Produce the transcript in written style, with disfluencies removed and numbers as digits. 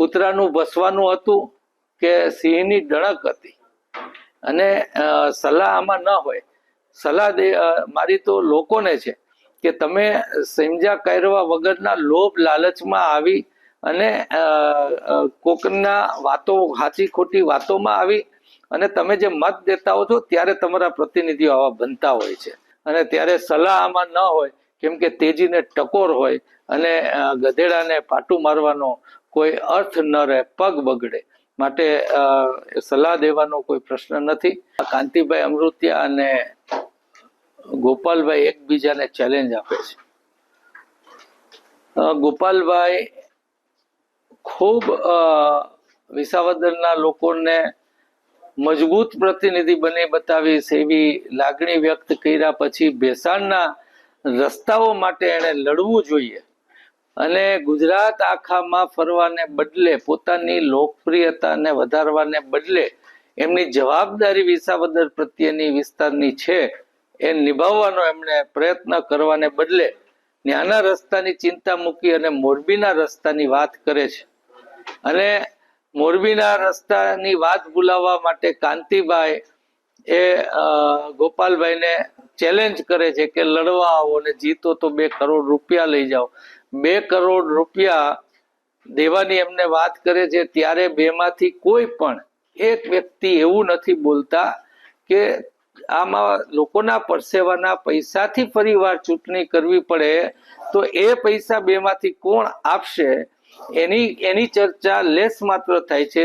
કૂતરાનું ભસવાનું હતું કે સિંહની ડણક હતી? અને સલાહ આમાં ન હોય. સલાહ મારી તો લોકોને છે કે તમે સમજ્યા કરવા વગરના લોભ લાલચમાં આવી અને કોકના વાતો સાચી ખોટી વાતોમાં આવી અને તમે જે મત દેતા હો છો ત્યારે તમારા પ્રતિનિધિઓ આવા બનતા હોય છે. અને ત્યારે સલાહ આમાં ન હોય, કેમ કે તેજીને ટકોર હોય અને ગધેડાને પાટું મારવાનો કોઈ અર્થ ન રહે, પગ બગડે. માટે સલાહ દેવાનો કોઈ પ્રશ્ન નથી. કાંતિભાઈ અમૃતિયા અને ગોપાલભાઈ એકબીજાને ચેલેન્જ આપે છે. ગોપાલભાઈ ખૂબ વિસાવદરના લોકોને મજબૂત પ્રતિનિધિ બની બતાવી એવી લાગણી વ્યક્ત કર્યા પછી ભેસાણના રસ્તાઓ માટે એને લડવું જોઈએ અને ગુજરાત આખામાં ફરવાને બદલે પોતાની લોકપ્રિયતાને વધારવાને બદલે એમની જવાબદારી વિસાવદર પ્રત્યેની વિસ્તારની છે એ નિભાવવાનો એમણે પ્રયત્ન કરવાને બદલે ત્યાંના રસ્તાની ચિંતા મૂકી અને મોરબીના રસ્તાની વાત કરે છે. અને મોરબીના રસ્તાની વાત ભૂલાવવા માટે કાંતિભાઈ એ ગોપાલભાઈને ચેલેન્જ કરે છે કે લડવા આવો ને જીતો તો 2 કરોડ રૂપિયા લઈ જાઓ. 2 કરોડ રૂપિયા દેવાની એમને વાત કરે છે ત્યારે બેમાંથી કોઈ પણ એક વ્યક્તિ એવું નથી બોલતા કે આમાં લોકોના પરસેવાના પૈસાથી ફરીવાર ચૂંટણી કરવી પડે તો એ પૈસા બેમાંથી કોણ આપશે એની ચર્ચા લેશ માત્ર થાય છે.